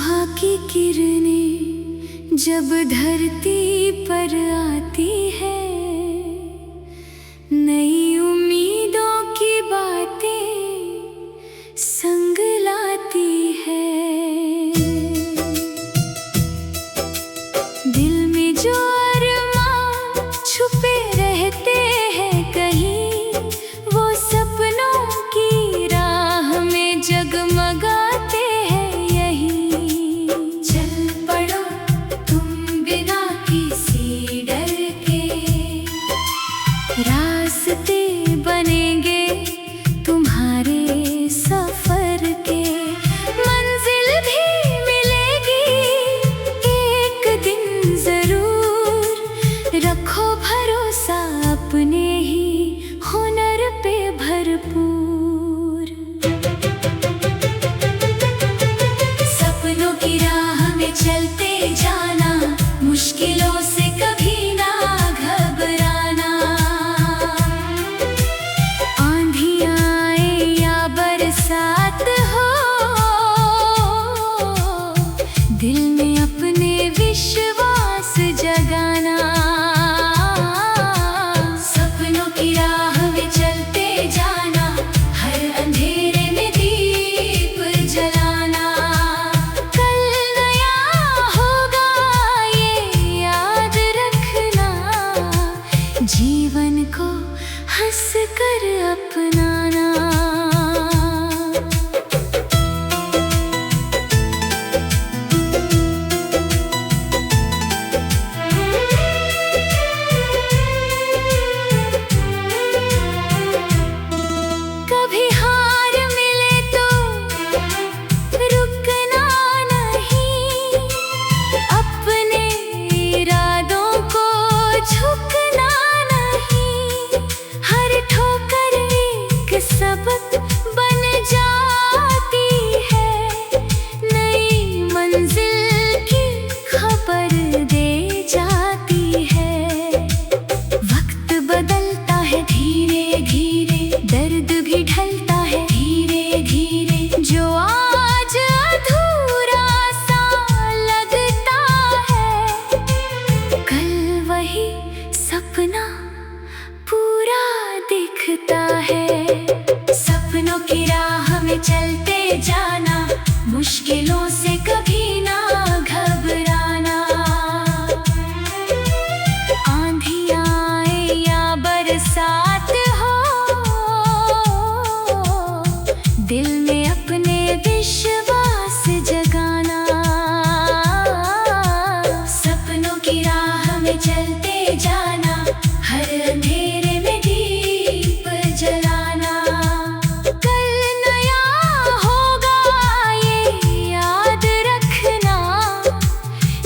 सुबह की किरणें जब धरती पर आती है, नई उम्मीदों की बातें संग लाती है। दिल में जो अरमां छुपे रहते हैं कहीं, वो सपनों की राह में जगमगाते हैं यहीं। चल पड़ो तुम बिना किसी डर के, रास्ते बनेंगे तुम्हारे सफर के। मंजिल भी मिलेगी एक दिन जरूर, रखो भरोसा अपने ही हुनर पे भरपूर। सपनों की राह में चलते जाना, मुश्किलों से कभी ना घबराना। आंधियां आए या बरसात हो, दिल में अपने विश्वास जगाना। सपनों की राह में चलते जाना, हर अंधेरे में दीप जलाना। कल नया होगा ये याद रखना, जीवन को हंस कर अपनाना। कभी हार मिले तो रुकना नहीं, अपने इरादों को झुकना नहीं। हर ठोकर एक सबक बन जाती है, नई मंजिल की खबर दे जाती है। वक्त बदलता है धीरे धीरे, दर्द भी ढलता है धीरे धीरे। जो आज अधूरा सा लगता है, कल वही सपना पूरा दिखता है। सपनों की राह में चलते जाना, मुश्किलों से कभी ना घबराना। आंधियां आए या बरसात हो, दिल में अपने विश्वास जगाना। सपनों की राह में चलते जाना, हर अंधेरे में दीप जलाना। कल नया होगा ये याद रखना,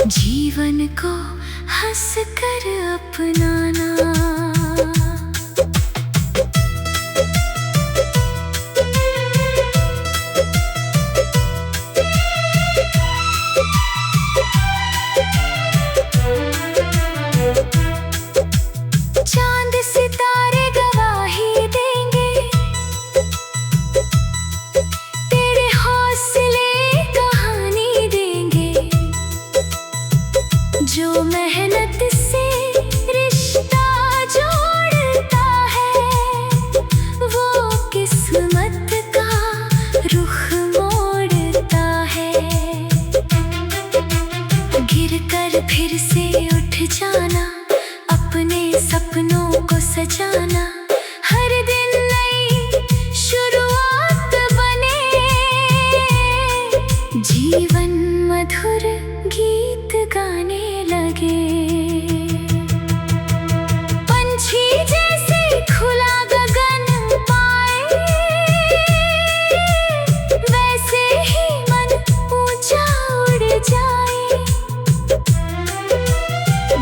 जीवन को हंस कर अपनाना। चांद सितारे गवाही देंगे, तेरे हौसले कहानी देंगे। जो मेहनत से रिश्ता जोड़ता है, वो किस्मत का रुख मोड़ता है। गिर कर फिर से उठ जाना, अपने सपनों को सजाना। हर दिन नई शुरुआत बने, जीवन मधुर गीत गाने लगे। पंछी जैसे खुला गगन पाए, वैसे ही मन ऊंचा उड़ जाए।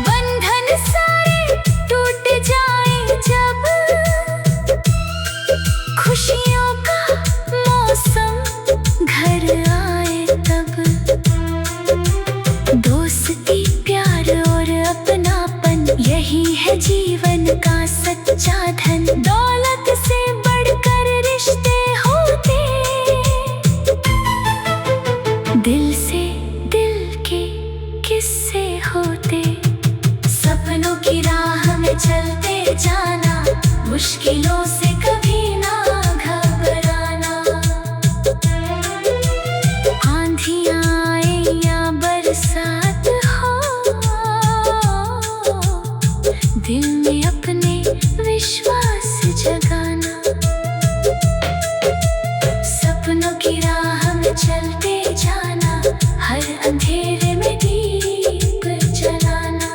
बंधन सारे टूट जाए जब, खुशियों का मौसम घर आए तब। दोस्ती मुश्किलों से कभी ना घबराना। आंधियाँ आए या बरसात हो, दिल में अपने विश्वास जगाना। सपनों की राह में चलते जाना, हर अंधेरे में दीप जलाना।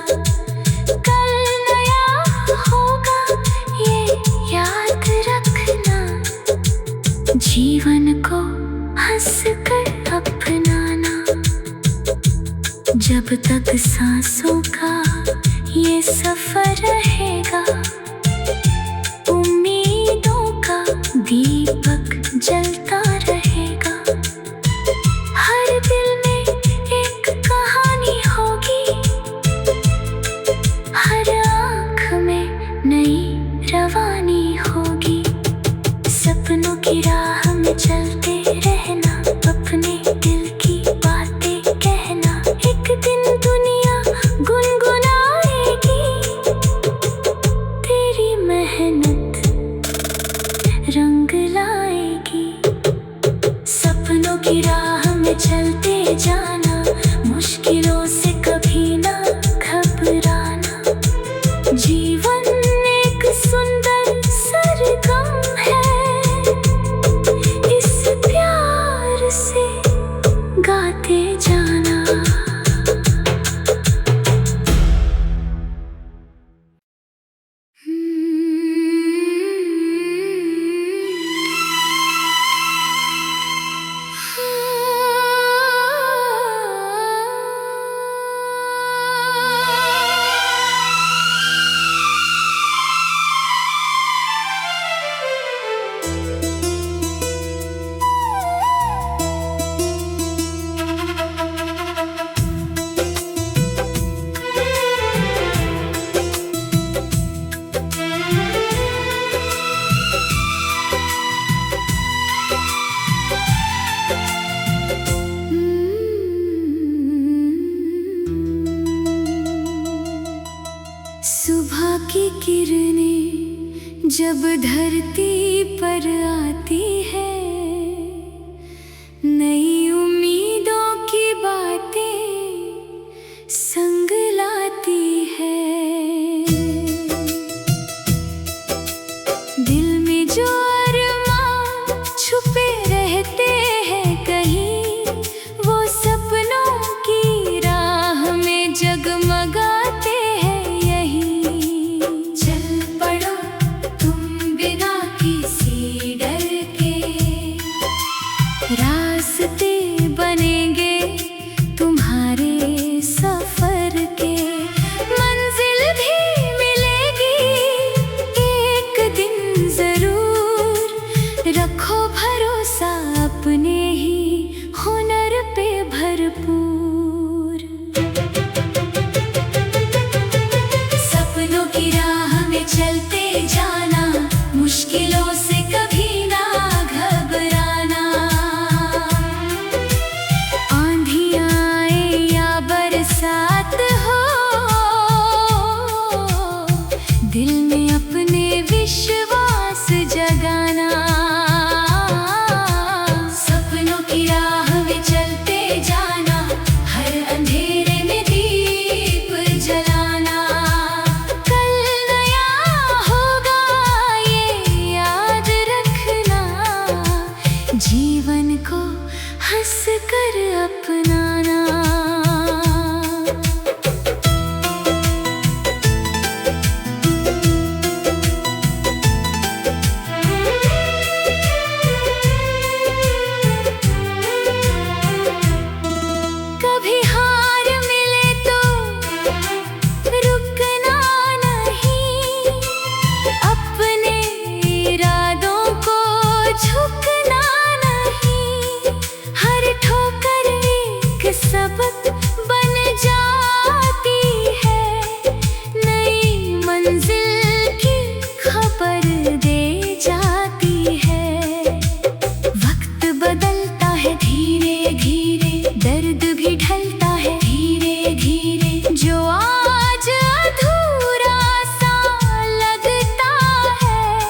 कल नया होगा ये याद रखना, जीवन को हंस कर अपनाना। जब तक सांसों का ये सफर रहेगा, उम्मीदों का दीपक जलता रहेगा। हर दिल में एक कहानी होगी, हर आँख में नई रवानी होगी। सपनों की राह में चलते रहना, अपने दिल की बातें कहना। एक दिन दुनिया गुनगुनाएगी, तेरी मेहनत रंग लाएगी। सपनों की राह में चलते जाना, मुश्किलों से कभी ना घबराना। जीवन एक सुंदर सरगम है, इस प्यार से गाते जाना। सुबह की किरणें जब धरती पर आती है, नई उम्मीदों की बातें संग लाती है। दिल में जो अरमां छुपे रहते हैं कहीं, वो सपनों की राह में जगमगाते हैं। रास्ते बनेंगे तुम्हारे सफर के, मंजिल भी मिलेगी एक दिन जरूर। रखो भरोसा अपने ही हुनर पे भरपूर। सपनों की राह में चलते जाना, मुश्किलों से कभी ना घबराना। साथ हो, दिल में अपने विश्वास जगाना। सपनों की राह में चलते जाना, हर अंधेरे में दीप जलाना। कल नया होगा ये याद रखना, जीवन को हंस कर अपनाना। सबक बन जाती है, नई मंजिल की खबर दे जाती है। वक्त बदलता है धीरे धीरे, दर्द भी ढलता है धीरे धीरे। जो आज अधूरा सा लगता है,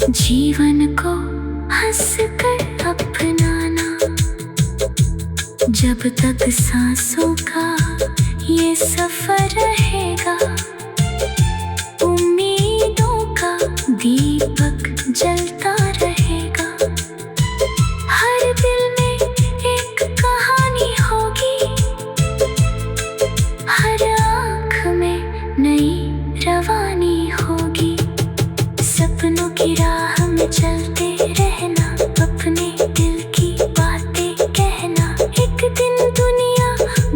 जीवन को हंस कर अपनाना, जब तक सांसों का ये सफर रहेगा। उम्मीदों का दीपक जलता रहेगा, हर दिल में एक कहानी होगी, हर आँख में नई रवानी होगी। सपनों की राह में चलते रहना, अपने दिल की बातें कहना, एक दिन दुनिया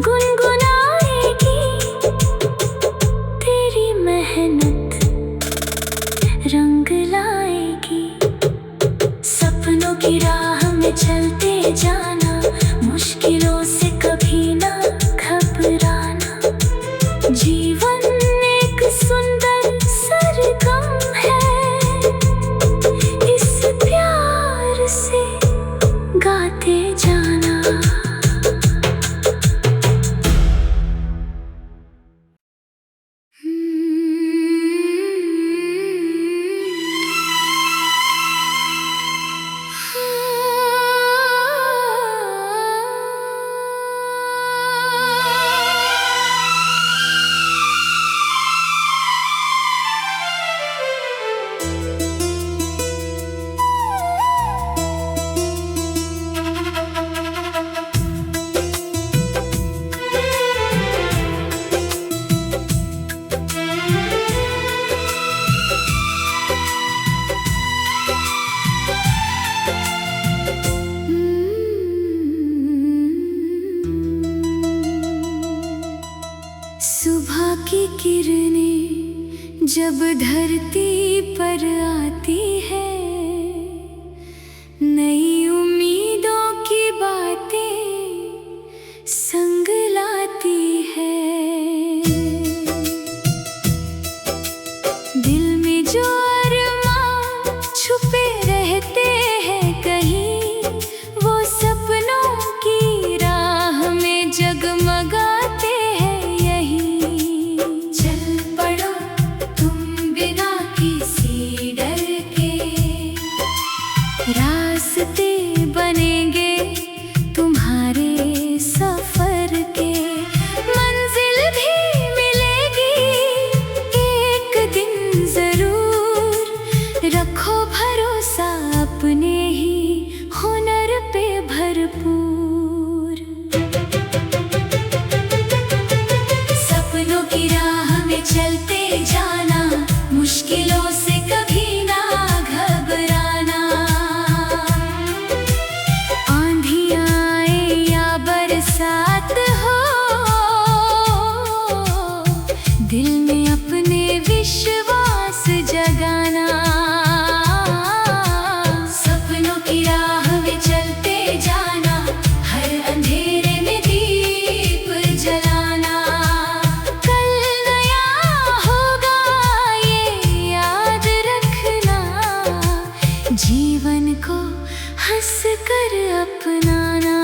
गुनगुनाएगी। तेरी मेहनत रंग लाएगी। सपनों की राह में चलते जाना, मुश्किलों से कभी ना घबराना। जीवन एक सुंदर सरगम है, इस प्यार से गाते जाना। सुबह की किरणें जब धरती पर आती है, नई उम्मीदों की बातें संग लाती है। दिल में जो अरमां छुपे रहते हैं कहीं, वो सपनों की राह में जगमगाते हैं यहीं। चल पड़ो तुम बिना किसी डर के, रास्ते बनेंगे तुम्हारे सफर के। मंजिल भी मिलेगी एक दिन जरूर, रखो भरोसा अपने ही हुनर पे भरपूर। सपनों की राह में चलते जाना, मुश्किलों से कभी ना घबराना। आंधी आए या बरसात हो, दिल में अपने विश्वास जगाना। सपनों की राह में चलते जाना, हर अंधेरे में दीप जलाना। कल नया होगा ये याद रखना, जीवन को हंस कर अपनाना।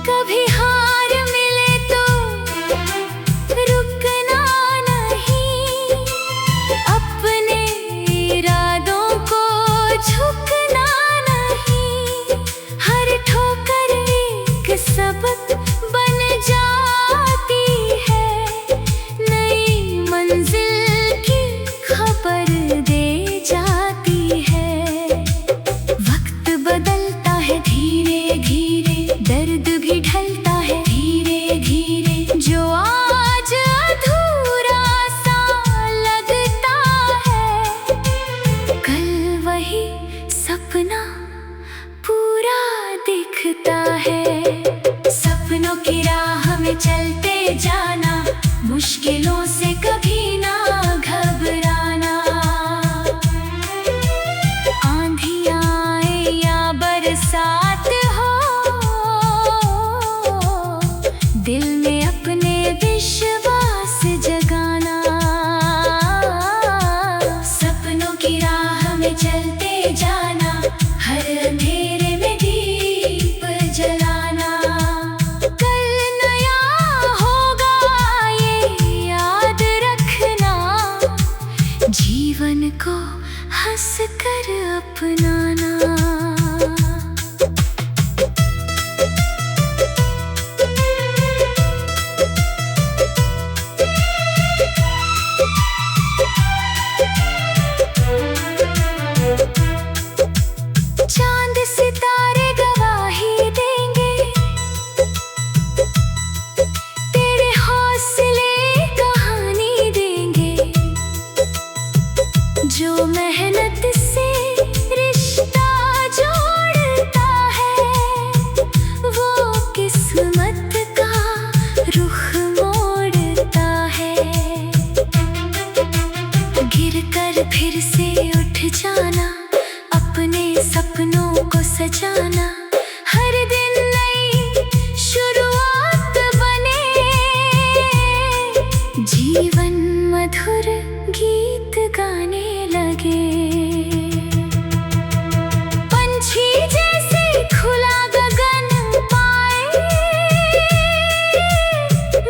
कभी हार मिले तो रुकना नहीं, अपने इरादों को झुकना नहीं। हर ठोकर एक सबक बन जाती है, नई मंजिल की खबर दे जाती है। वक्त बदलता है धीरे धीरे, दर्द भी ढलता है धीरे धीरे। जो आज अधूरा सा लगता है, कल वही सपना पूरा दिखता है। सपनों की राह में चलते जाना, मुश्किलों से कभी ना घबराना। आंधी आए या बरसात हो, दिल में अपने विश्वास जगाना। सपनों की राह में चलते जाना, अपनाना। चांद सितारे गवाही देंगे, तेरे हौसले कहानी देंगे। जो मेहनत से रिश्ता जोड़ता है, वो किस्मत का रुख मोड़ता है। गिर कर फिर से उठ जाना, अपने सपनों को सजाना। हर दिन नई शुरुआत बने, जीवन मधुर गीत गाने लगे। पंछी जैसे खुला गगन पाए,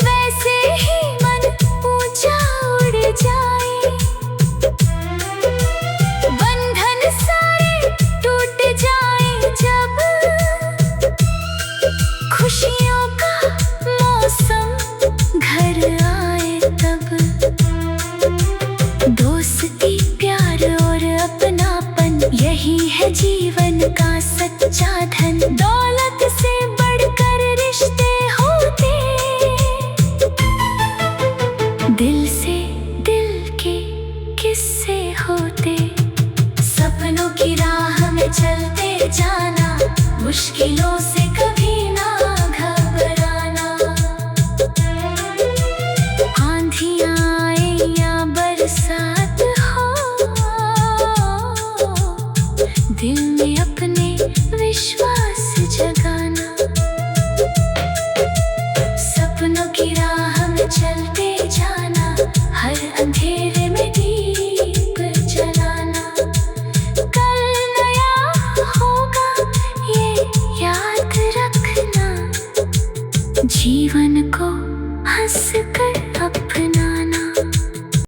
वैसे ही मन ऊंचा उड़ जाए। बंधन सारे टूट जाए जब, खुशियों का मौसम घर आए तब। दोस्ती, प्यार और अपनापन, यही है जीवन का सच्चा धन। दौलत से